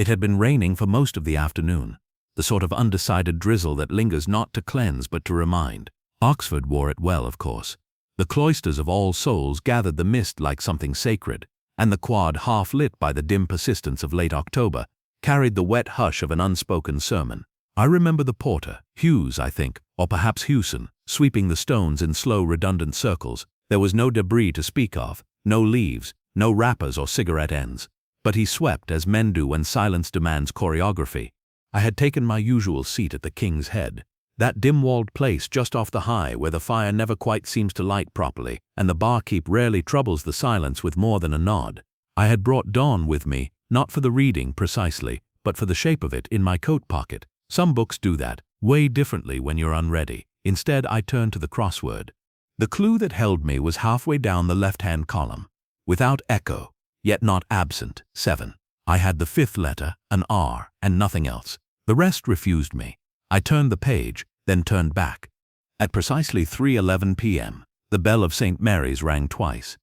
It had been raining for most of the afternoon, the sort of undecided drizzle that lingers not to cleanse but to remind. Oxford wore it well, of course. The cloisters of All Souls gathered the mist like something sacred, and the quad, half lit by the dim persistence of late October, carried the wet hush of an unspoken sermon. I remember the porter, Hughes, I think, or perhaps Hewson, sweeping the stones in slow, redundant circles. There was no debris to speak of, no leaves, no wrappers or cigarette ends. But he swept as men do when silence demands choreography. I had taken my usual seat at the King's Head, that dim-walled place just off the high where the fire never quite seems to light properly, and the barkeep rarely troubles the silence with more than a nod. I had brought Dawn with me, not for the reading precisely, but for the shape of it in my coat pocket. Some books do that, way differently when you're unready. Instead, I turned to the crossword. The clue that held me was halfway down the left-hand column. Without echo, yet not absent, 7. I had the fifth letter, an R, and nothing else. The rest refused me. I turned the page, then turned back. At precisely 3:11 p.m., the bell of St. Mary's rang twice.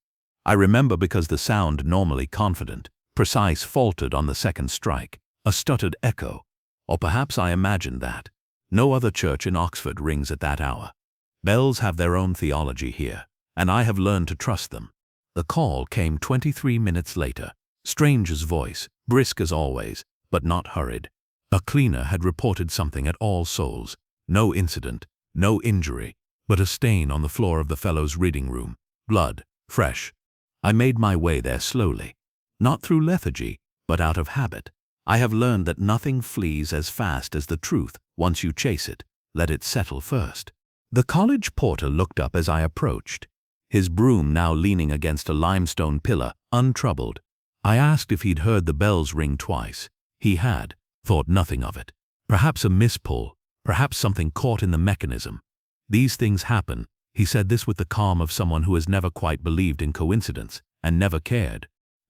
I remember because the sound, normally confident, precise, faltered on the second strike, a stuttered echo. Or perhaps I imagined that. No other church in Oxford rings at that hour. Bells have their own theology here, and I have learned to trust them. The call came 23 minutes later. Stranger's voice, brisk as always, but not hurried. A cleaner had reported something at All Souls. No incident, no injury, but a stain on the floor of the fellow's reading room. Blood, fresh. I made my way there slowly. Not through lethargy, but out of habit. I have learned that nothing flees as fast as the truth once you chase it. Let it settle first. The college porter looked up as I approached, his broom now leaning against a limestone pillar, untroubled. I asked if he'd heard the bells ring twice. He had, thought nothing of it. Perhaps a mispull, perhaps something caught in the mechanism. These things happen. He said this with the calm of someone who has never quite believed in coincidence, and never cared.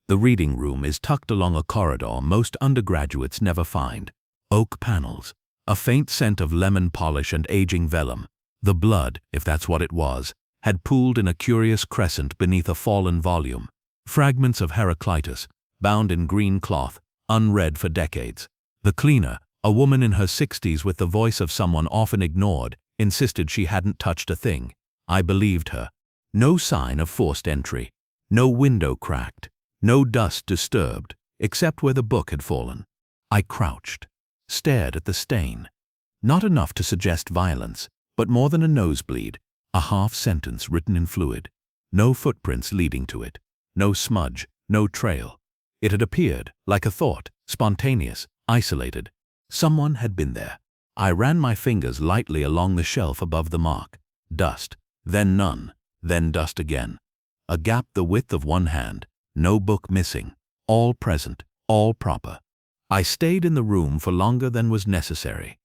The reading room is tucked along a corridor most undergraduates never find. Oak panels, a faint scent of lemon polish and aging vellum. The blood, if that's what it was, had pooled in a curious crescent beneath a fallen volume. Fragments of Heraclitus, bound in green cloth, unread for decades. The cleaner, a woman in her 60s with the voice of someone often ignored, insisted she hadn't touched a thing. I believed her. No sign of forced entry. No window cracked. No dust disturbed, except where the book had fallen. I crouched, stared at the stain. Not enough to suggest violence, but more than a nosebleed. A half sentence written in fluid. No footprints leading to it. No smudge, no trail. It had appeared, like a thought, spontaneous, isolated. Someone had been there. I ran my fingers lightly along the shelf above the mark. Dust, then none, then dust again. A gap the width of one hand. No book missing. All present, all proper. I stayed in the room for longer than was necessary.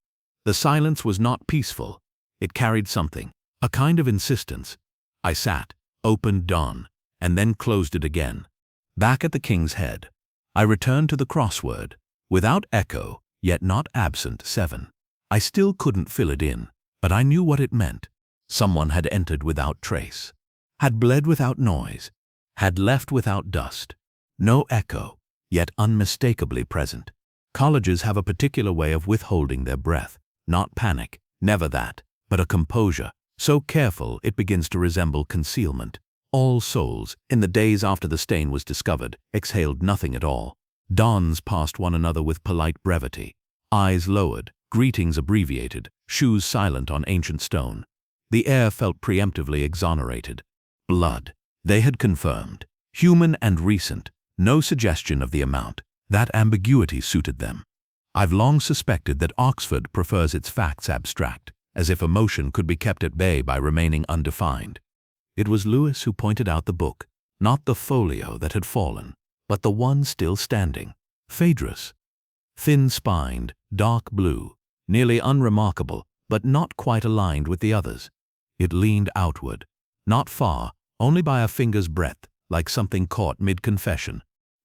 The silence was not peaceful. It carried something, a kind of insistence. I sat, opened Dawn, and then closed it again. Back at the King's Head, I returned to the crossword. Without echo, yet not absent, 7. I still couldn't fill it in, but I knew what it meant. Someone had entered without trace, had bled without noise, had left without dust. No echo, yet unmistakably present. Colleges have a particular way of withholding their breath. Not panic, never that, but a composure, so careful it begins to resemble concealment. All Souls, in the days after the stain was discovered, exhaled nothing at all. Dons passed one another with polite brevity, eyes lowered, greetings abbreviated, shoes silent on ancient stone. The air felt preemptively exonerated. Blood. They had confirmed. Human and recent. No suggestion of the amount. That ambiguity suited them. I've long suspected that Oxford prefers its facts abstract, as if emotion could be kept at bay by remaining undefined. It was Lewis who pointed out the book, not the folio that had fallen, but the one still standing. Phaedrus. Thin-spined, dark blue, nearly unremarkable, but not quite aligned with the others. It leaned outward, not far, only by a finger's breadth, like something caught mid-confession.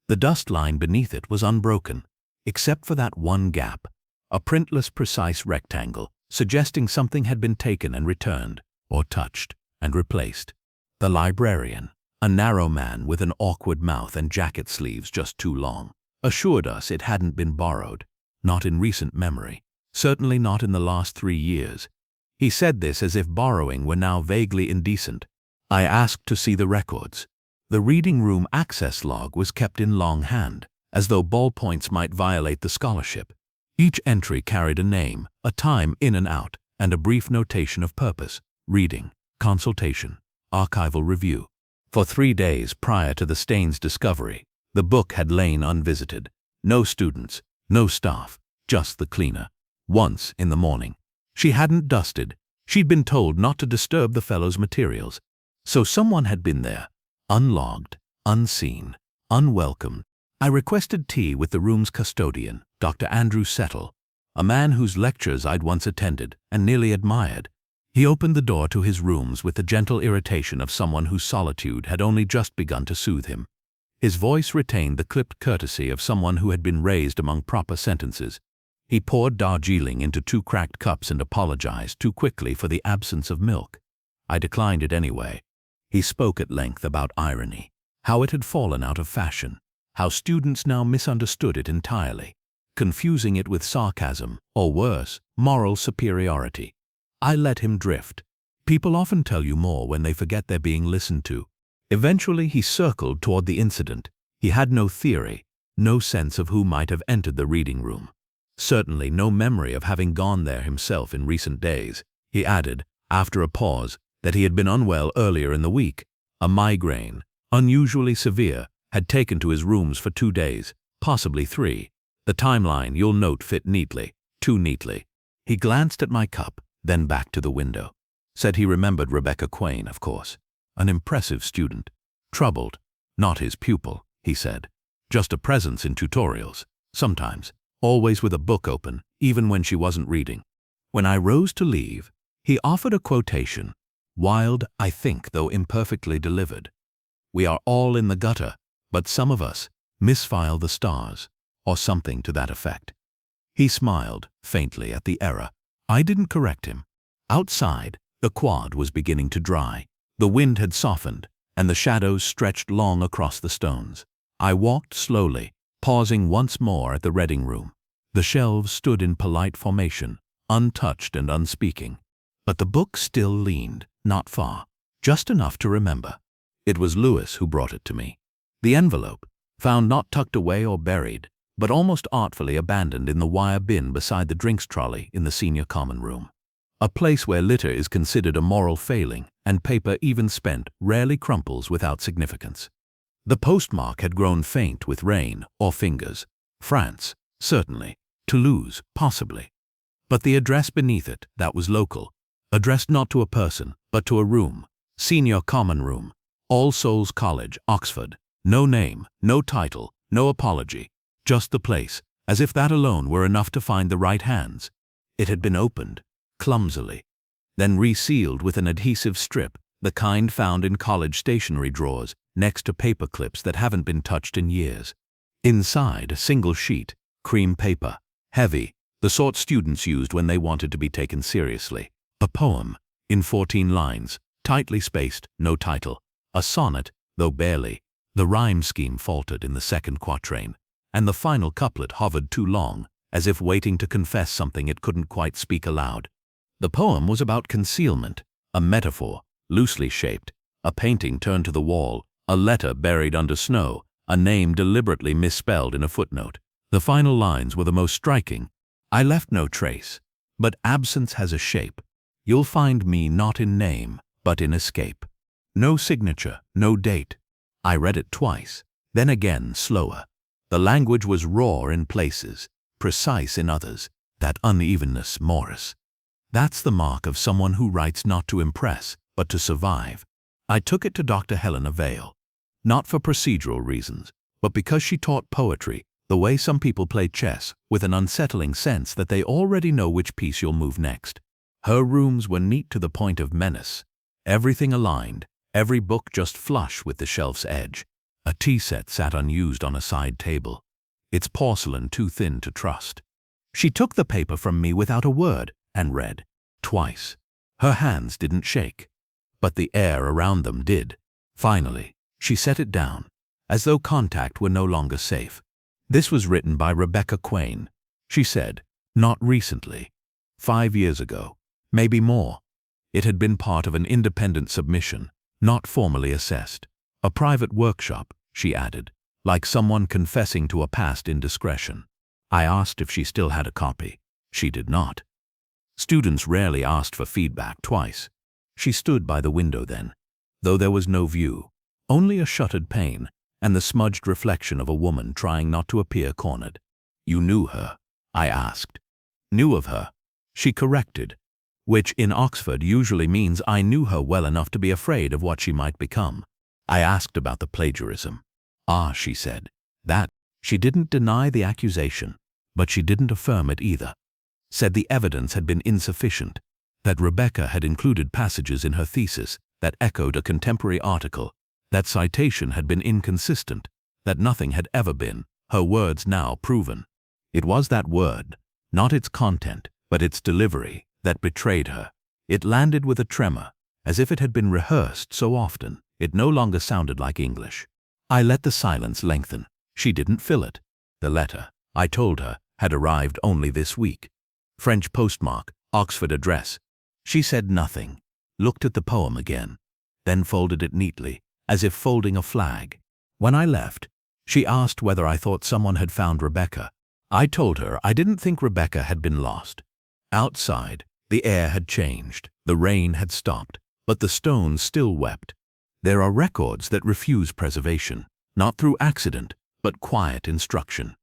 The dust line beneath it was unbroken, except for that one gap, a printless, precise rectangle, suggesting something had been taken and returned, or touched and replaced. The librarian, a narrow man with an awkward mouth and jacket sleeves just too long. assured us it hadn't been borrowed, not in recent memory, certainly not in the last 3 years. He said this as if borrowing were now vaguely indecent. I asked to see the records. The reading room access log was kept in longhand, as though ballpoints might violate the scholarship. Each entry carried a name, a time in and out, and a brief notation of purpose: reading, consultation, archival review. For 3 days prior to the stain's discovery, the book had lain unvisited. No students, no staff, just the cleaner. Once, in the morning, she hadn't dusted. She'd been told not to disturb the fellow's materials. So someone had been there, unlogged, unseen, unwelcome. I requested tea with the room's custodian, Dr. Andrew Settle, a man whose lectures I'd once attended and nearly admired. He opened the door to his rooms with the gentle irritation of someone whose solitude had only just begun to soothe him. His voice retained the clipped courtesy of someone who had been raised among proper sentences. He poured Darjeeling into 2 cracked cups and apologized too quickly for the absence of milk. I declined it anyway. He spoke at length about irony, how it had fallen out of fashion, how students now misunderstood it entirely, confusing it with sarcasm, or worse, moral superiority. I let him drift. People often tell you more when they forget they're being listened to. Eventually he circled toward the incident. He had no theory, no sense of who might have entered the reading room. Certainly no memory of having gone there himself in recent days. He added, after a pause, that he had been unwell earlier in the week. A migraine, unusually severe, had taken to his rooms for 2 days, possibly 3. The timeline, you'll note, fit neatly, too neatly. He glanced at my cup, then back to the window. Said he remembered Rebecca Quain, of course. An impressive student. Troubled. Not his pupil, he said. Just a presence in tutorials. Sometimes. Always with a book open, even when she wasn't reading. When I rose to leave, he offered a quotation. Wild, I think, though imperfectly delivered. We are all in the gutter, but some of us misfile the stars, or something to that effect. He smiled, faintly, at the error. I didn't correct him. Outside, the quad was beginning to dry. The wind had softened, and the shadows stretched long across the stones. I walked slowly, pausing once more at the reading room. The shelves stood in polite formation, untouched and unspeaking. But the book still leaned, not far, just enough to remember. It was Lewis who brought it to me. The envelope, found not tucked away or buried, but almost artfully abandoned in the wire bin beside the drinks trolley in the senior common room. A place where litter is considered a moral failing, and paper even spent rarely crumples without significance. The postmark had grown faint with rain or fingers. France, certainly. Toulouse, possibly. But the address beneath it, that was local. Addressed not to a person, but to a room. Senior common room. All Souls College, Oxford. No name, no title, no apology. Just the place, as if that alone were enough to find the right hands. It had been opened, clumsily, then resealed with an adhesive strip, the kind found in college stationery drawers, next to paper clips that haven't been touched in years. Inside, a single sheet, cream paper, heavy, the sort students used when they wanted to be taken seriously. A poem, in 14 lines, tightly spaced, no title. A sonnet, though barely. The rhyme scheme faltered in the second quatrain, and the final couplet hovered too long, as if waiting to confess something it couldn't quite speak aloud. The poem was about concealment, a metaphor, loosely shaped, a painting turned to the wall, a letter buried under snow, a name deliberately misspelled in a footnote. The final lines were the most striking. I left no trace, but absence has a shape. You'll find me not in name, but in escape. No signature, no date. I read it twice, then again slower. The language was raw in places, precise in others, that unevenness Morse. That's the mark of someone who writes not to impress, but to survive. I took it to Dr. Helena Vale, not for procedural reasons, but because she taught poetry the way some people play chess, with an unsettling sense that they already know which piece you'll move next. Her rooms were neat to the point of menace, everything aligned, every book just flush with the shelf's edge. A tea set sat unused on a side table, its porcelain too thin to trust. She took the paper from me without a word and read, twice. Her hands didn't shake, but the air around them did. Finally, she set it down, as though contact were no longer safe. This was written by Rebecca Quain. She said, "Not recently. 5 years ago. Maybe more." It had been part of an independent submission, not formally assessed. "A private workshop," she added, like someone confessing to a past indiscretion. I asked if she still had a copy. She did not. Students rarely asked for feedback twice. She stood by the window then, though there was no view, only a shuttered pane and the smudged reflection of a woman trying not to appear cornered. "You knew her?" I asked. "Knew of her," she corrected, which in Oxford usually means I knew her well enough to be afraid of what she might become. I asked about the plagiarism. "Ah," she said, "that." She didn't deny the accusation, but she didn't affirm it either. Said the evidence had been insufficient, that Rebecca had included passages in her thesis that echoed a contemporary article, that citation had been inconsistent, that nothing had ever been, her words now proven. It was that word, not its content, but its delivery, that betrayed her. It landed with a tremor, as if it had been rehearsed so often, it no longer sounded like English. I let the silence lengthen. She didn't fill it. The letter, I told her, had arrived only this week. French postmark, Oxford address. She said nothing, looked at the poem again, then folded it neatly, as if folding a flag. When I left, she asked whether I thought someone had found Rebecca. I told her I didn't think Rebecca had been lost. Outside, the air had changed, the rain had stopped, but the stones still wept. There are records that refuse preservation, not through accident, but quiet instruction.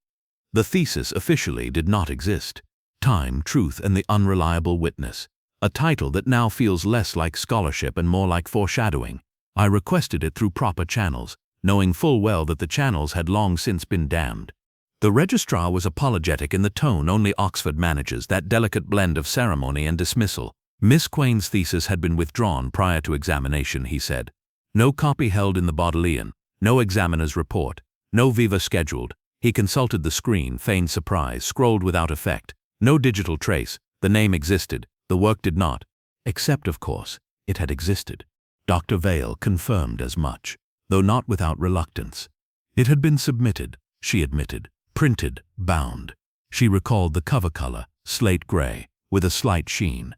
The thesis officially did not exist. Time, Truth, and the Unreliable Witness, a title that now feels less like scholarship and more like foreshadowing. I requested it through proper channels, knowing full well that the channels had long since been damned. The registrar was apologetic in the tone only Oxford manages, that delicate blend of ceremony and dismissal. Miss Quain's thesis had been withdrawn prior to examination, he said. No copy held in the Bodleian, no examiner's report, no viva scheduled. He consulted the screen, feigned surprise, scrolled without effect. No digital trace. The name existed. The work did not. Except, of course, it had existed. Dr. Vale confirmed as much, though not without reluctance. It had been submitted, she admitted, printed, bound. She recalled the cover color, slate gray, with a slight sheen.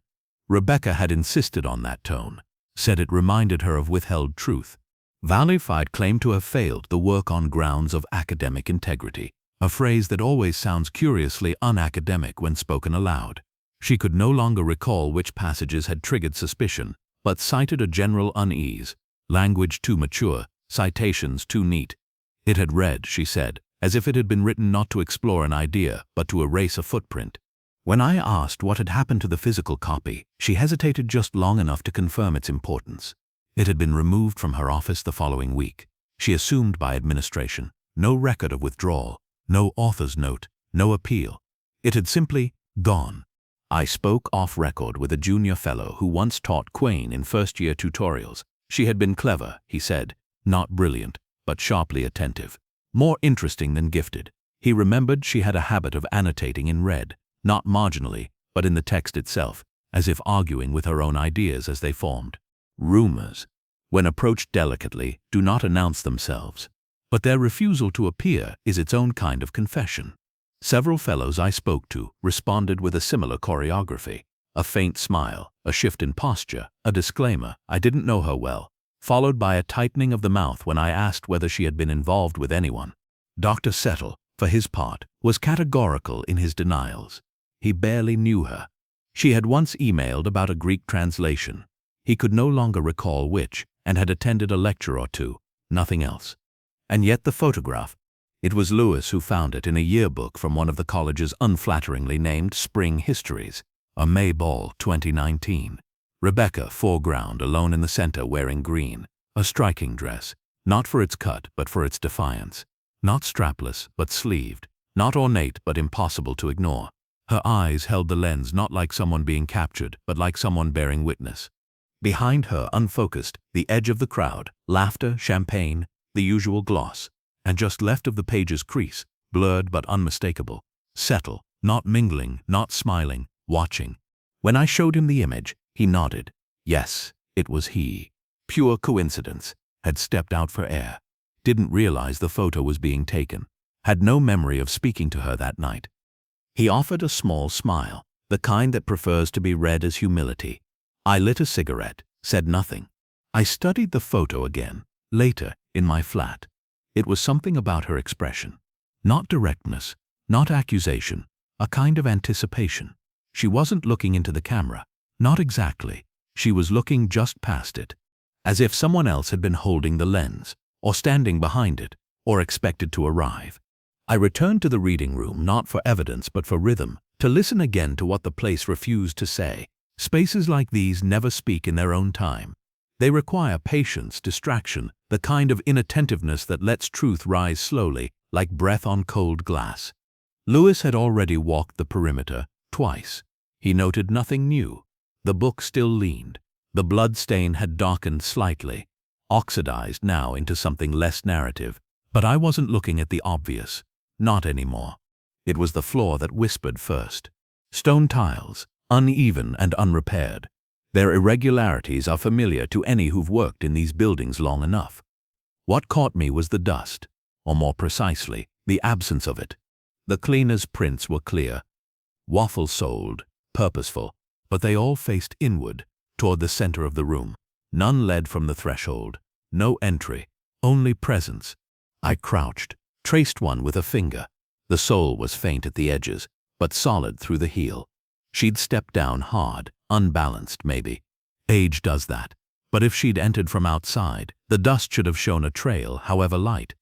Rebecca had insisted on that tone, said it reminded her of withheld truth. Valified claimed to have failed the work on grounds of academic integrity, a phrase that always sounds curiously unacademic when spoken aloud. She could no longer recall which passages had triggered suspicion, but cited a general unease, language too mature, citations too neat. It had read, she said, as if it had been written not to explore an idea, but to erase a footprint. When I asked what had happened to the physical copy, she hesitated just long enough to confirm its importance. It had been removed from her office the following week. She assumed by administration, no record of withdrawal, no author's note, no appeal. It had simply gone. I spoke off record with a junior fellow who once taught Quain in first-year tutorials. She had been clever, he said, not brilliant, but sharply attentive. More interesting than gifted. He remembered she had a habit of annotating in red, not marginally, but in the text itself, as if arguing with her own ideas as they formed. Rumors, when approached delicately, do not announce themselves, but their refusal to appear is its own kind of confession. Several fellows I spoke to responded with a similar choreography, a faint smile, a shift in posture, a disclaimer, I didn't know her well, followed by a tightening of the mouth when I asked whether she had been involved with anyone. Dr. Settle, for his part, was categorical in his denials. He barely knew her. She had once emailed about a Greek translation. He could no longer recall which, and had attended a lecture or two, nothing else. And yet the photograph. It was Lewis who found it in a yearbook from one of the college's unflatteringly named Spring Histories, a May Ball 2019. Rebecca, foreground, alone in the center wearing green, a striking dress, not for its cut but for its defiance, not strapless but sleeved, not ornate but impossible to ignore. Her eyes held the lens not like someone being captured but like someone bearing witness. Behind her, unfocused, the edge of the crowd, laughter, champagne, the usual gloss, and just left of the page's crease, blurred but unmistakable. Settle, not mingling, not smiling, watching. When I showed him the image, he nodded. Yes, it was he. Pure coincidence. Had stepped out for air. Didn't realize the photo was being taken. had no memory of speaking to her that night. He offered a small smile, the kind that prefers to be read as humility. I lit a cigarette, said nothing. I studied the photo again, later, in my flat. It was something about her expression. Not directness, not accusation, a kind of anticipation. She wasn't looking into the camera. Not exactly. She was looking just past it, as if someone else had been holding the lens, or standing behind it, or expected to arrive. I returned to the reading room not for evidence but for rhythm, to listen again to what the place refused to say. Spaces like these never speak in their own time. They require patience, distraction, the kind of inattentiveness that lets truth rise slowly, like breath on cold glass. Lewis had already walked the perimeter, twice. He noted nothing new. The book still leaned. The blood stain had darkened slightly, oxidized now into something less narrative. But I wasn't looking at the obvious. Not anymore. It was the floor that whispered first. Stone tiles, uneven and unrepaired. Their irregularities are familiar to any who've worked in these buildings long enough. What caught me was the dust, or more precisely, the absence of it. The cleaner's prints were clear, waffle-soled, purposeful, but they all faced inward, toward the center of the room. None led from the threshold. No entry, only presence. I crouched, traced one with a finger. The sole was faint at the edges, but solid through the heel. She'd stepped down hard, unbalanced maybe. Age does that. But if she'd entered from outside, the dust should have shown a trail, however light.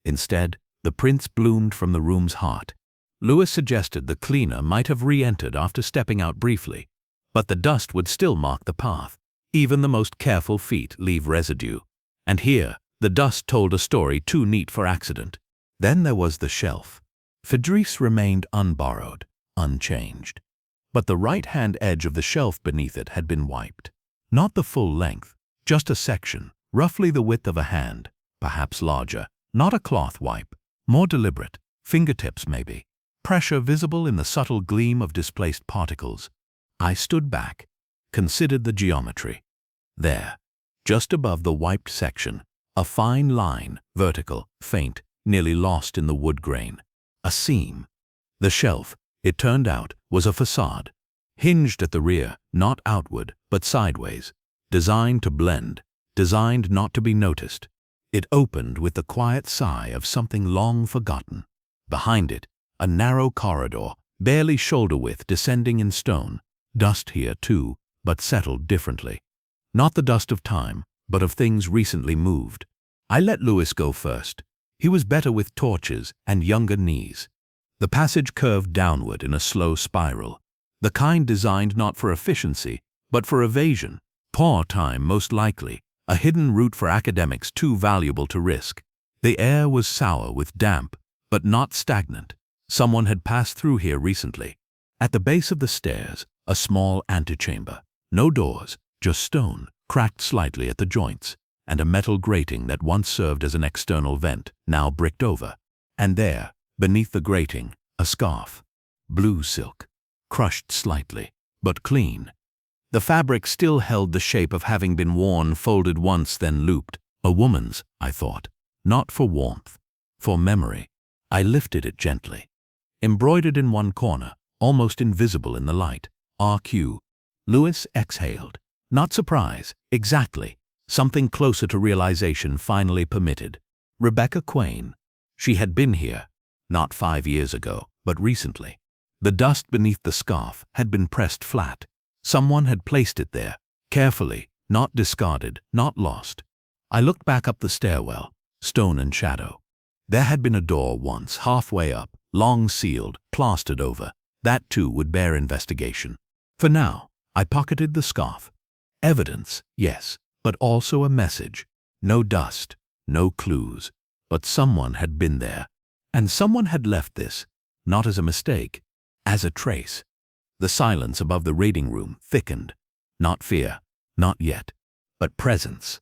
Instead, the prints bloomed from the room's heart. Lewis suggested the cleaner might have re-entered after stepping out briefly, but the dust would still mark the path. Even the most careful feet leave residue. And here, the dust told a story too neat for accident. Then there was the shelf. Fidris remained unborrowed, unchanged. But the right-hand edge of the shelf beneath it had been wiped. Not the full length, just a section, roughly the width of a hand, perhaps larger. Not a cloth wipe, more deliberate, fingertips maybe. Pressure visible in the subtle gleam of displaced particles. I stood back, considered the geometry. There, just above the wiped section, a fine line, vertical, faint, nearly lost in the wood grain. A seam. The shelf, it turned out, was a facade. Hinged at the rear, not outward, but sideways. Designed to blend, designed not to be noticed. It opened with the quiet sigh of something long forgotten. Behind it, a narrow corridor, barely shoulder-width, descending in stone. Dust here too, but settled differently. Not the dust of time, but of things recently moved. I let Lewis go first. He was better with torches and younger knees. The passage curved downward in a slow spiral, the kind designed not for efficiency, but for evasion. Poor time, most likely, a hidden route for academics too valuable to risk. The air was sour with damp, but not stagnant. Someone had passed through here recently. At the base of the stairs, a small antechamber. No doors, just stone, cracked slightly at the joints, and a metal grating that once served as an external vent, now bricked over. And there, beneath the grating, a scarf. Blue silk. Crushed slightly, but clean. The fabric still held the shape of having been worn, folded once, then looped. A woman's, I thought. Not for warmth. For memory. I lifted it gently. Embroidered in one corner, almost invisible in the light. RQ. Lewis exhaled. Not surprise, exactly. Something closer to realization finally permitted. Rebecca Quain. She had been here. Not 5 years ago, but recently. The dust beneath the scarf had been pressed flat. Someone had placed it there, carefully, not discarded, not lost. I looked back up the stairwell, stone and shadow. There had been a door once, halfway up, long sealed, plastered over. That too would bear investigation. For now, I pocketed the scarf. Evidence, yes, but also a message. No dust, no clues, but someone had been there. And someone had left this, not as a mistake, as a trace. The silence above the reading room thickened. Not fear, not yet, but presence.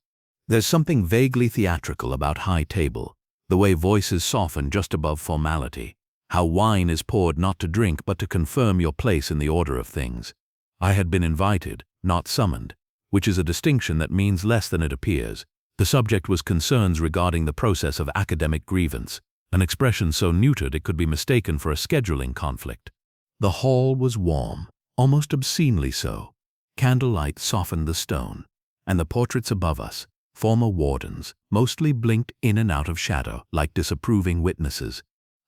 There's something vaguely theatrical about high table, the way voices soften just above formality, how wine is poured not to drink but to confirm your place in the order of things. I had been invited, not summoned, which is a distinction that means less than it appears. The subject was concerns regarding the process of academic grievance, an expression so neutered it could be mistaken for a scheduling conflict. The hall was warm, almost obscenely so. Candlelight softened the stone, and the portraits above us, former wardens, mostly blinked in and out of shadow like disapproving witnesses.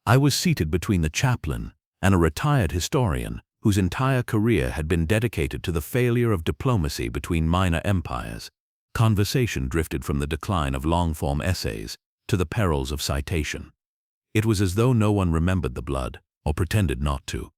I was seated between the chaplain and a retired historian whose entire career had been dedicated to the failure of diplomacy between minor empires. Conversation drifted from the decline of long-form essays to the perils of citation. It was as though no one remembered the blood, or pretended not to.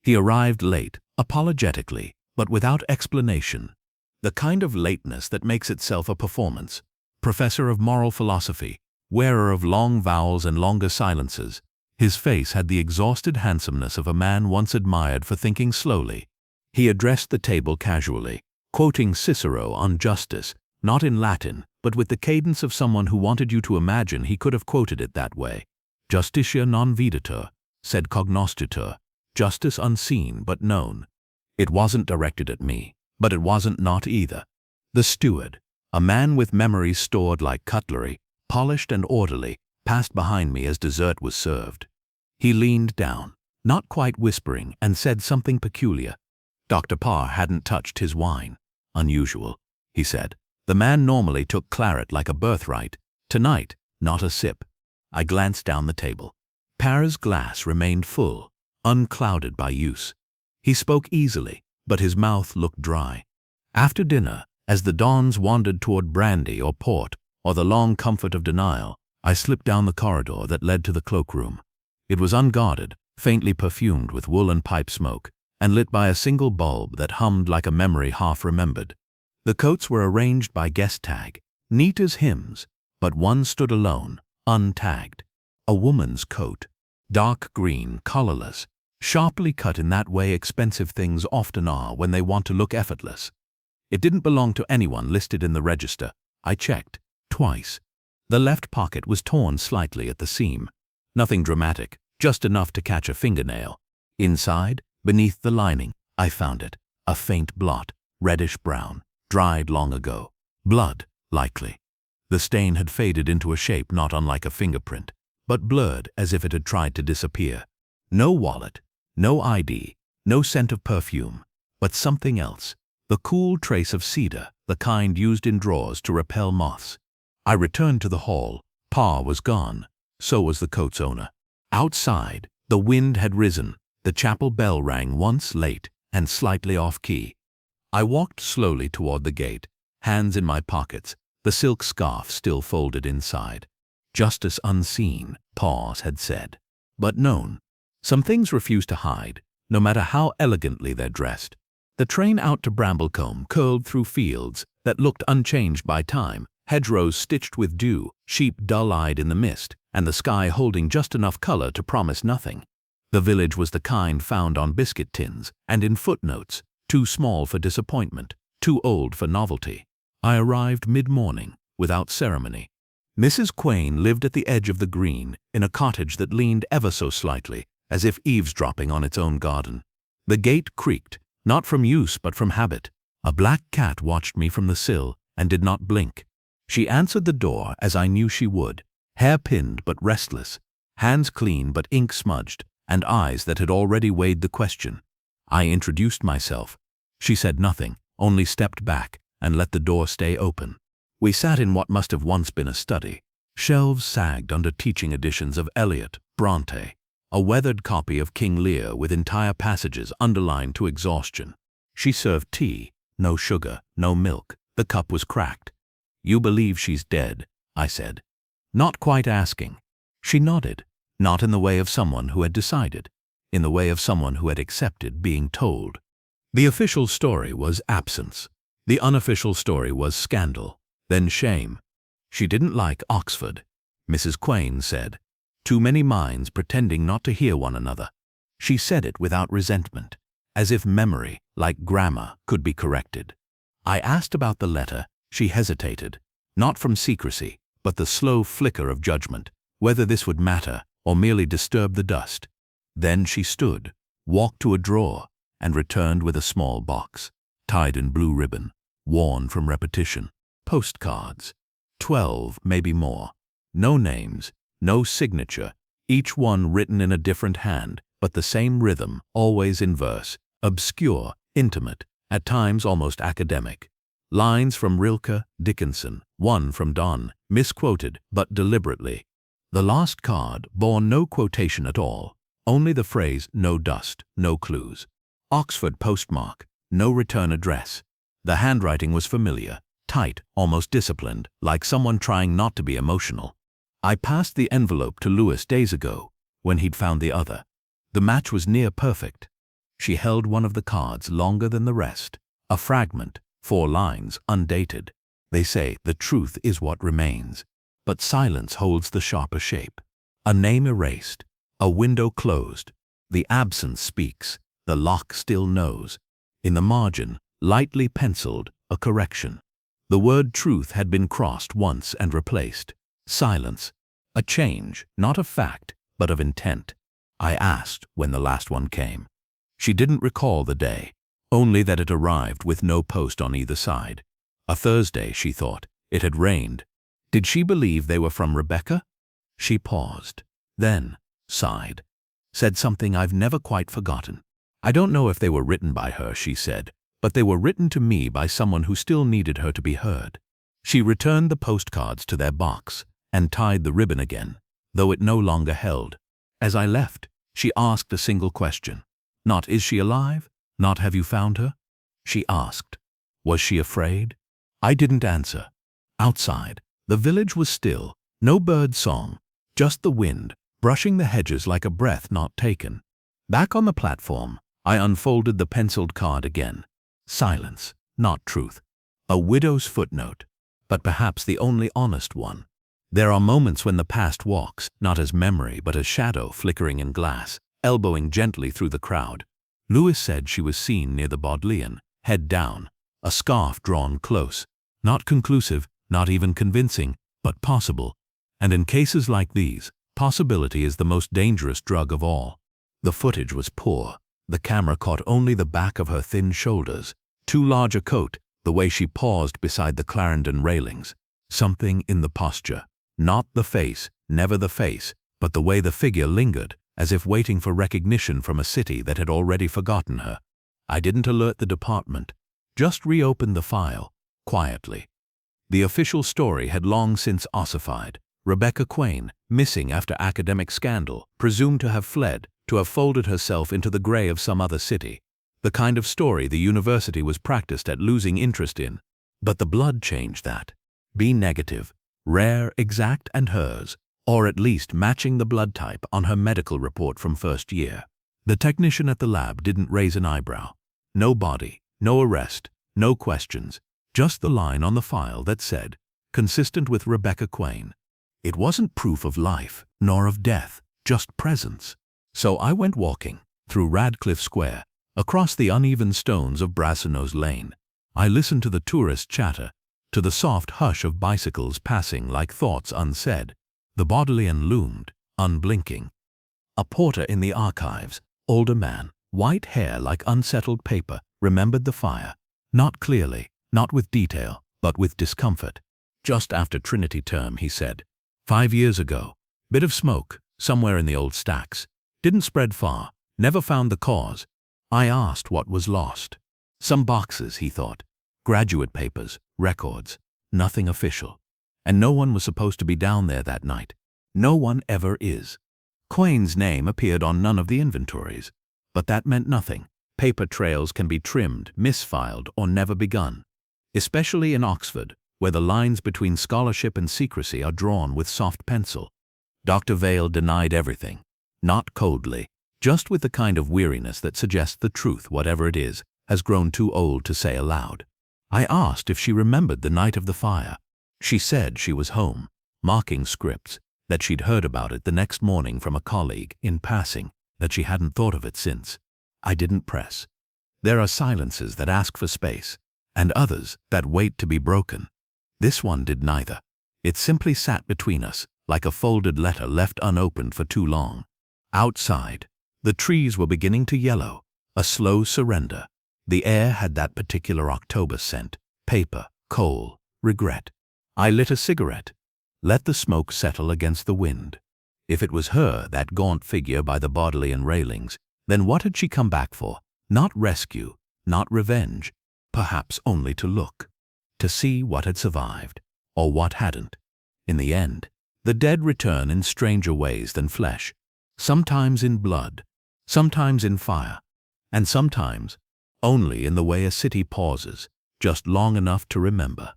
He arrived late, apologetically, but without explanation. The kind of lateness that makes itself a performance. Professor of moral philosophy, wearer of long vowels and longer silences, his face had the exhausted handsomeness of a man once admired for thinking slowly. He addressed the table casually, quoting Cicero on justice, not in Latin, but with the cadence of someone who wanted you to imagine he could have quoted it that way. Justitia non videtur, sed cognoscitur, justice unseen but known. It wasn't directed at me, but it wasn't not either. The steward, a man with memories stored like cutlery, polished and orderly, passed behind me as dessert was served. He leaned down, not quite whispering, and said something peculiar. Dr. Parr hadn't touched his wine. Unusual, he said. The man normally took claret like a birthright. Tonight, not a sip. I glanced down the table. Parr's glass remained full, unclouded by use. He spoke easily, but his mouth looked dry. After dinner, as the dawns wandered toward brandy or port or the long comfort of denial, I slipped down the corridor that led to the cloakroom. It was unguarded, faintly perfumed with wool and pipe smoke, and lit by a single bulb that hummed like a memory half remembered. The coats were arranged by guest tag, neat as hymns, but one stood alone, untagged. A woman's coat, dark green, collarless, sharply cut in that way expensive things often are when they want to look effortless. It didn't belong to anyone listed in the register. I checked, twice. The left pocket was torn slightly at the seam. Nothing dramatic, just enough to catch a fingernail. Inside, beneath the lining, I found it, a faint blot, reddish-brown, dried long ago. Blood, likely. The stain had faded into a shape not unlike a fingerprint, but blurred as if it had tried to disappear. No wallet, no ID, no scent of perfume, but something else. The cool trace of cedar, the kind used in drawers to repel moths. I returned to the hall. Parr was gone. So was the coat's owner. Outside, the wind had risen. The chapel bell rang once late and slightly off-key. I walked slowly toward the gate, hands in my pockets, the silk scarf still folded inside. Justice unseen, Parr had said, but known. Some things refuse to hide, no matter how elegantly they're dressed. The train out to Bramblecombe curled through fields that looked unchanged by time, hedgerows stitched with dew, sheep dull-eyed in the mist, and the sky holding just enough color to promise nothing. The village was the kind found on biscuit tins and in footnotes, too small for disappointment, too old for novelty. I arrived mid-morning, without ceremony. Mrs. Quain lived at the edge of the green, in a cottage that leaned ever so slightly, as if eavesdropping on its own garden. The gate creaked, not from use but from habit. A black cat watched me from the sill and did not blink. She answered the door as I knew she would, hair-pinned but restless, hands clean but ink-smudged, and eyes that had already weighed the question. I introduced myself. She said nothing, only stepped back and let the door stay open. We sat in what must have once been a study. Shelves sagged under teaching editions of Eliot, Bronte, a weathered copy of King Lear with entire passages underlined to exhaustion. She served tea, no sugar, no milk. The cup was cracked. "You believe she's dead," I said, not quite asking. She nodded, not in the way of someone who had decided, in the way of someone who had accepted being told. The official story was absence. The unofficial story was scandal, then shame. She didn't like Oxford, Mrs. Quain said. Too many minds pretending not to hear one another. She said it without resentment, as if memory, like grammar, could be corrected. I asked about the letter. She hesitated, not from secrecy, but the slow flicker of judgment, whether this would matter or merely disturb the dust. Then she stood, walked to a drawer, and returned with a small box, tied in blue ribbon, worn from repetition. Postcards. 12, maybe more. No names, no signature, each one written in a different hand, but the same rhythm, always in verse, obscure, intimate, at times almost academic. Lines from Rilke, Dickinson, one from Donne, misquoted, but deliberately. The last card bore no quotation at all, only the phrase "no dust, no clues." Oxford postmark, no return address. The handwriting was familiar, tight, almost disciplined, like someone trying not to be emotional. I passed the envelope to Lewis days ago, when he'd found the other. The match was near perfect. She held one of the cards longer than the rest. A fragment, 4 lines, undated. They say the truth is what remains, but silence holds the sharper shape. A name erased, a window closed. The absence speaks, the lock still knows. In the margin, lightly penciled, a correction. The word truth had been crossed once and replaced. Silence. A change, not of fact, but of intent. I asked when the last one came. She didn't recall the day, only that it arrived with no post on either side. A Thursday, she thought. It had rained. Did she believe they were from Rebecca? She paused, then sighed. Said something I've never quite forgotten. I don't know if they were written by her, she said, but they were written to me by someone who still needed her to be heard. She returned the postcards to their box and tied the ribbon again, though it no longer held. As I left, she asked a single question. Not "Is she alive?" Not "Have you found her?" She asked, "Was she afraid?" I didn't answer. Outside, the village was still, no bird song, just the wind, brushing the hedges like a breath not taken. Back on the platform, I unfolded the penciled card again. Silence, not truth. A widow's footnote, but perhaps the only honest one. There are moments when the past walks, not as memory but as shadow flickering in glass, elbowing gently through the crowd. Lewis said she was seen near the Bodleian, head down, a scarf drawn close. Not conclusive, not even convincing, but possible. And in cases like these, possibility is the most dangerous drug of all. The footage was poor. The camera caught only the back of her thin shoulders, too large a coat, the way she paused beside the Clarendon railings. Something in the posture. Not the face, never the face, but the way the figure lingered, as if waiting for recognition from a city that had already forgotten her. I didn't alert the department, just reopened the file, quietly. The official story had long since ossified. Rebecca Quain, missing after academic scandal, presumed to have fled, to have folded herself into the grey of some other city. The kind of story the university was practiced at losing interest in. But the blood changed that. Be negative, rare, exact, and hers, or at least matching the blood type on her medical report from first year. The technician at the lab didn't raise an eyebrow. No body, no arrest, no questions, just the line on the file that said, consistent with Rebecca Quain. It wasn't proof of life, nor of death, just presence. So I went walking, through Radcliffe Square, across the uneven stones of Brasenose Lane. I listened to the tourist chatter, to the soft hush of bicycles passing like thoughts unsaid. The Bodleian loomed, unblinking. A porter in the archives, older man, white hair like unsettled paper, remembered the fire. Not clearly, not with detail, but with discomfort. Just after Trinity term, he said. 5 years ago. Bit of smoke, somewhere in the old stacks. Didn't spread far. Never found the cause. I asked what was lost. Some boxes, he thought. Graduate papers, records. Nothing official. And no one was supposed to be down there that night. No one ever is. Quain's name appeared on none of the inventories. But that meant nothing. Paper trails can be trimmed, misfiled, or never begun. Especially in Oxford, where the lines between scholarship and secrecy are drawn with soft pencil. Dr. Vale denied everything. Not coldly, just with the kind of weariness that suggests the truth, whatever it is, has grown too old to say aloud. I asked if she remembered the night of the fire. She said she was home, marking scripts, that she'd heard about it the next morning from a colleague, in passing, that she hadn't thought of it since. I didn't press. There are silences that ask for space, and others that wait to be broken. This one did neither. It simply sat between us, like a folded letter left unopened for too long. Outside, the trees were beginning to yellow, a slow surrender. The air had that particular October scent, paper, coal, regret. I lit a cigarette, let the smoke settle against the wind. If it was her, that gaunt figure by the Bodleian railings, then what had she come back for? Not rescue, not revenge, perhaps only to look, to see what had survived, or what hadn't. In the end, the dead return in stranger ways than flesh, sometimes in blood, sometimes in fire, and sometimes only in the way a city pauses, just long enough to remember.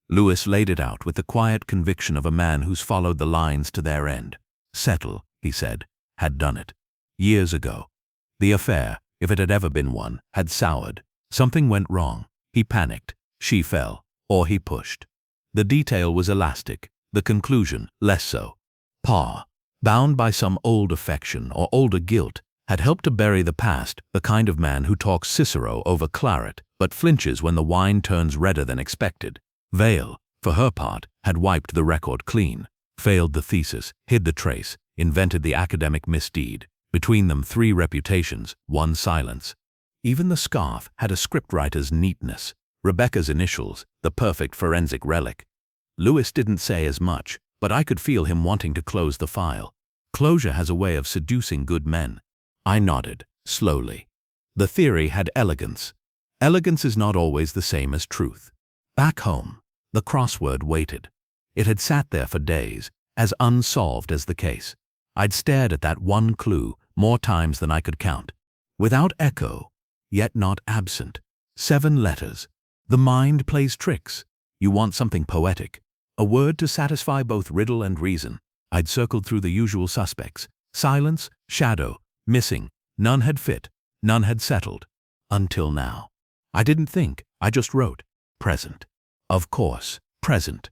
Lewis laid it out with the quiet conviction of a man who's followed the lines to their end. Settle, he said, had done it. Years ago. The affair, if it had ever been one, had soured. Something went wrong. He panicked. She fell. Or he pushed. The detail was elastic. The conclusion, less so. Pa, bound by some old affection or older guilt, had helped to bury the past, the kind of man who talks Cicero over claret, but flinches when the wine turns redder than expected. Vale, for her part, had wiped the record clean, failed the thesis, hid the trace, invented the academic misdeed. Between them 3 reputations, 1 silence. Even the scarf had a scriptwriter's neatness, Rebecca's initials, the perfect forensic relic. Lewis didn't say as much, but I could feel him wanting to close the file. Closure has a way of seducing good men. I nodded, slowly. The theory had elegance. Elegance is not always the same as truth. Back home, the crossword waited. It had sat there for days, as unsolved as the case. I'd stared at that one clue more times than I could count. Without echo, yet not absent. 7 letters. The mind plays tricks. You want something poetic, a word to satisfy both riddle and reason. I'd circled through the usual suspects. Silence, shadow, missing. None had fit. None had settled. Until now. I didn't think. I just wrote. Present. Of course, present.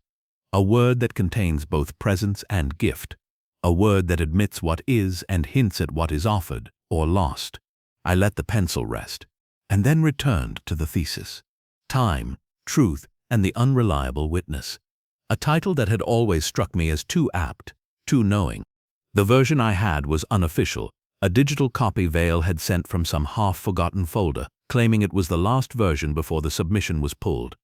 A word that contains both presence and gift. A word that admits what is and hints at what is offered or lost. I let the pencil rest, and then returned to the thesis. Time, truth, and the unreliable witness. A title that had always struck me as too apt, too knowing. The version I had was unofficial, a digital copy Vale had sent from some half-forgotten folder, claiming it was the last version before the submission was pulled.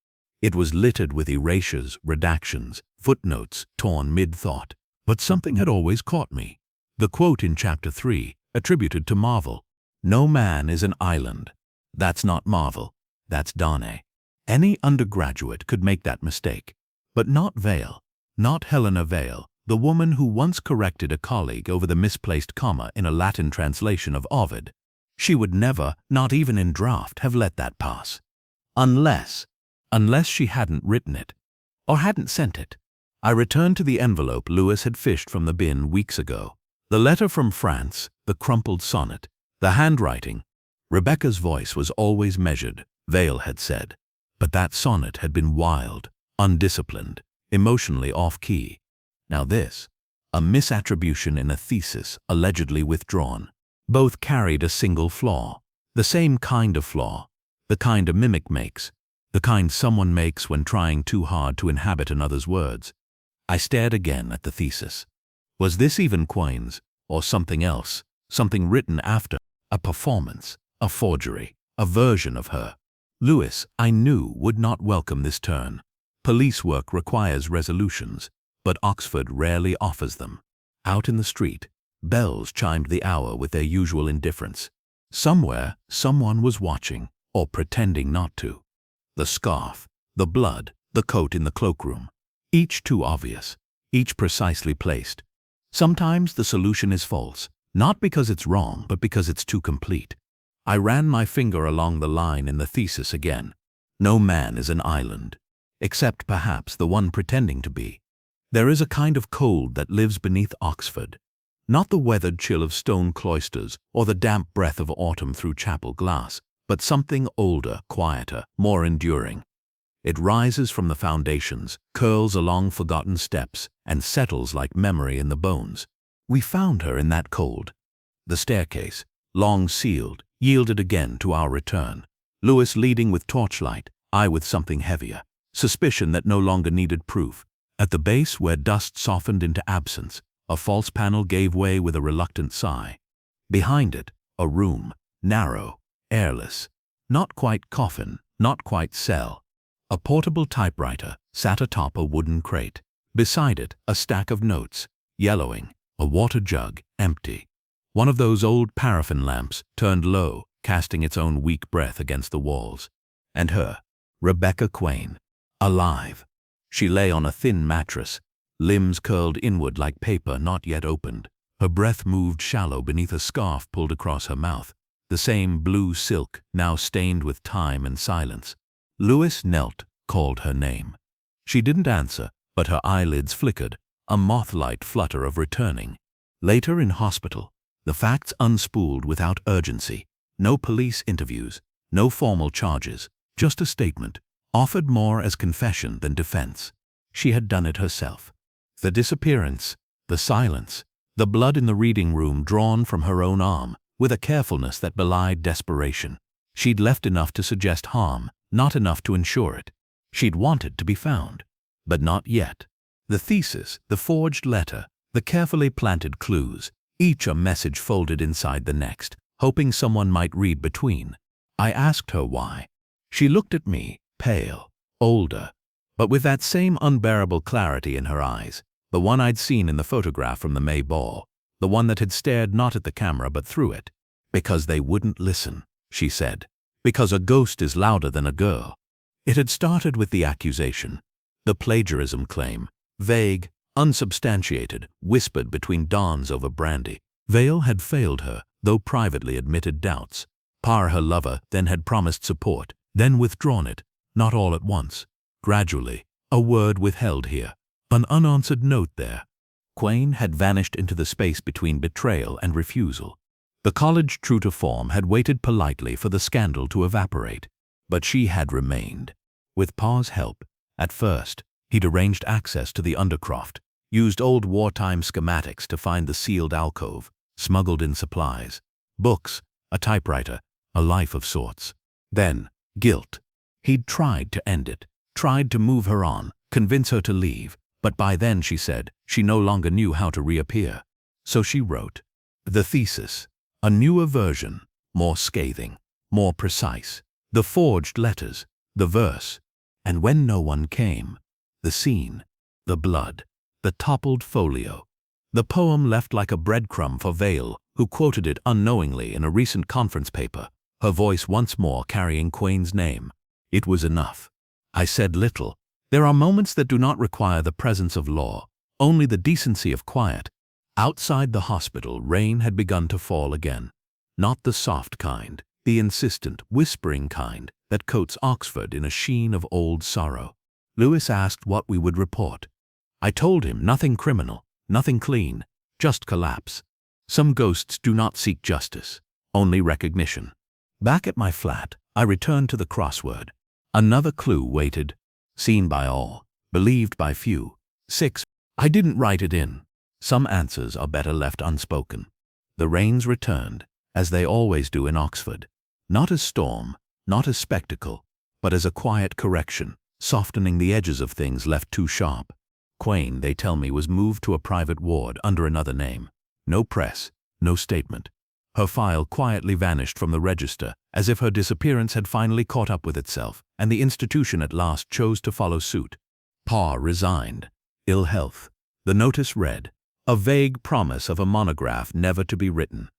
It was littered with erasures, redactions, footnotes, torn mid-thought. But something had always caught me. The quote in Chapter 3, attributed to Marvel. No man is an island. That's not Marvel. That's Dane. Any undergraduate could make that mistake. But not Vale. Not Helena Vale, the woman who once corrected a colleague over the misplaced comma in a Latin translation of Ovid. She would never, not even in draft, have let that pass. Unless she hadn't written it. Or hadn't sent it. I returned to the envelope Lewis had fished from the bin weeks ago. The letter from France, the crumpled sonnet, the handwriting. Rebecca's voice was always measured, Vale had said. But that sonnet had been wild, undisciplined, emotionally off-key. Now this, a misattribution in a thesis allegedly withdrawn. Both carried a single flaw, the same kind of flaw, the kind a mimic makes, the kind someone makes when trying too hard to inhabit another's words. I stared again at the thesis. Was this even Quain's, or something else, something written after, a performance, a forgery, a version of her? Lewis, I knew, would not welcome this turn. Police work requires resolutions, but Oxford rarely offers them. Out in the street, bells chimed the hour with their usual indifference. Somewhere, someone was watching, or pretending not to. The scarf, the blood, the coat in the cloakroom. Each too obvious, each precisely placed. Sometimes the solution is false, not because it's wrong, but because it's too complete. I ran my finger along the line in the thesis again. No man is an island, except perhaps the one pretending to be. There is a kind of cold that lives beneath Oxford, not the weathered chill of stone cloisters or the damp breath of autumn through chapel glass, but something older, quieter, more enduring. It rises from the foundations, curls along forgotten steps, and settles like memory in the bones. We found her in that cold. The staircase, long sealed, yielded again to our return. Lewis leading with torchlight, I with something heavier, suspicion that no longer needed proof. At the base where dust softened into absence, a false panel gave way with a reluctant sigh. Behind it, a room, narrow, airless, not quite coffin, not quite cell. A portable typewriter sat atop a wooden crate. Beside it, a stack of notes, yellowing, A water jug, empty. One of those old paraffin lamps, turned low, casting its own weak breath against the walls. And her, Rebecca Quain, alive. She lay on a thin mattress, limbs curled inward like paper not yet opened. Her breath moved shallow beneath a scarf pulled across her mouth, the same blue silk now stained with time and silence. Lewis knelt, called her name. She didn't answer, but her eyelids flickered, a moth-light flutter of returning. Later in hospital, the facts unspooled without urgency. No police interviews, no formal charges, just a statement, offered more as confession than defense. She had done it herself. The disappearance, the silence, the blood in the reading room drawn from her own arm, with a carefulness that belied desperation. She'd left enough to suggest harm, not enough to ensure it. She'd wanted to be found, but not yet. The thesis, the forged letter, the carefully planted clues, each a message folded inside the next, hoping someone might read between. I asked her why. She looked at me, pale, older, but with that same unbearable clarity in her eyes, the one I'd seen in the photograph from the May ball, the one that had stared not at the camera but through it. Because they wouldn't listen, she said. Because a ghost is louder than a girl. It had started with the accusation, the plagiarism claim, vague, unsubstantiated, whispered between dawns over brandy. Vale had failed her, though privately admitted doubts. Parr, her lover, then had promised support, then withdrawn it, not all at once. Gradually, a word withheld here, an unanswered note there. Quain had vanished into the space between betrayal and refusal. The college, true to form, had waited politely for the scandal to evaporate, but she had remained. With Parr's help, at first, he'd arranged access to the undercroft, used old wartime schematics to find the sealed alcove, smuggled in supplies, books, a typewriter, a life of sorts. Then, guilt. He'd tried to end it, tried to move her on, convince her to leave, but by then, she said, she no longer knew how to reappear. So she wrote. The thesis. A newer version, more scathing, more precise. The forged letters, the verse. And when no one came, the scene, the blood, the toppled folio. The poem left like a breadcrumb for Vale, who quoted it unknowingly in a recent conference paper, her voice once more carrying Quain's name. It was enough. I said little. There are moments that do not require the presence of law, only the decency of quiet. Outside the hospital, rain had begun to fall again. Not the soft kind, the insistent, whispering kind that coats Oxford in a sheen of old sorrow. Lewis asked what we would report. I told him nothing criminal, nothing clean, just collapse. Some ghosts do not seek justice, only recognition. Back at my flat, I returned to the crossword. Another clue waited. Seen by all, believed by few. 6. I didn't write it in. Some answers are better left unspoken. The rains returned, as they always do in Oxford. Not as storm, not as spectacle, but as a quiet correction, softening the edges of things left too sharp. Quain, they tell me, was moved to a private ward under another name. No press, no statement. Her file quietly vanished from the register, as if her disappearance had finally caught up with itself, and the institution at last chose to follow suit. Parr resigned. Ill health. The notice read, a vague promise of a monograph never to be written.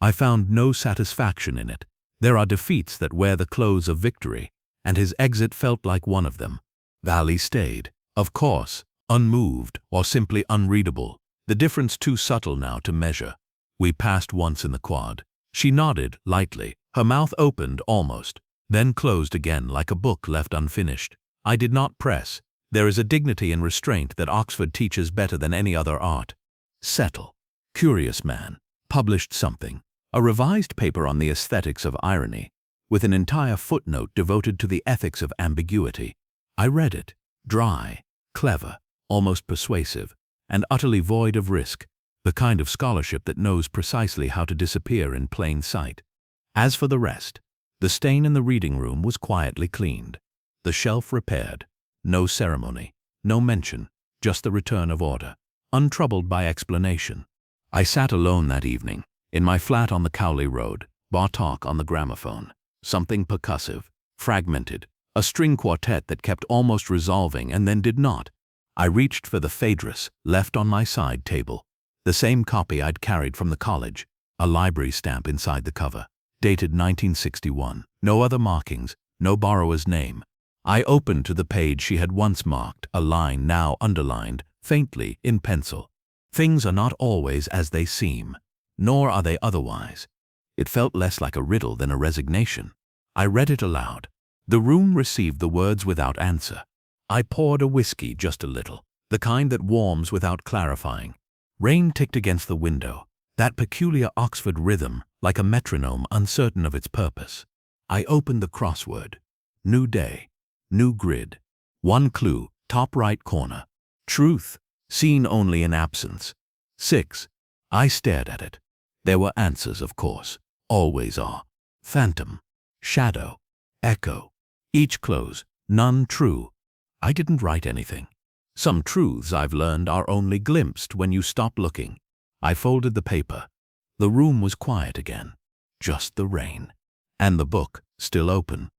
I found no satisfaction in it. There are defeats that wear the clothes of victory, and his exit felt like one of them. Valley stayed, of course, unmoved or simply unreadable, the difference too subtle now to measure. We passed once in the quad. She nodded lightly, her mouth opened almost, then closed again like a book left unfinished. I did not press. There is a dignity and restraint that Oxford teaches better than any other art. Settle. Curious man. Published something. A revised paper on the aesthetics of irony, with an entire footnote devoted to the ethics of ambiguity. I read it. Dry, clever, almost persuasive, and utterly void of risk. The kind of scholarship that knows precisely how to disappear in plain sight. As for the rest, the stain in the reading room was quietly cleaned. The shelf repaired. No ceremony, no mention, just the return of order, untroubled by explanation. I sat alone that evening, in my flat on the Cowley Road, Bartok on the gramophone. Something percussive, fragmented, a string quartet that kept almost resolving and then did not. I reached for the Phaedrus, left on my side table. The same copy I'd carried from the college, a library stamp inside the cover, dated 1961. No other markings, no borrower's name. I opened to the page she had once marked, a line now underlined, faintly, in pencil. Things are not always as they seem, nor are they otherwise. It felt less like a riddle than a resignation. I read it aloud. The room received the words without answer. I poured a whiskey just a little, the kind that warms without clarifying. Rain ticked against the window, that peculiar Oxford rhythm, like a metronome uncertain of its purpose. I opened the crossword. New day, new grid. One clue, top right corner. Truth, seen only in absence. 6. I stared at it. There were answers, of course. Always are. Phantom, shadow, echo. Each close, none true. I didn't write anything. Some truths I've learned are only glimpsed when you stop looking. I folded the paper. The room was quiet again. Just the rain. And the book, still open.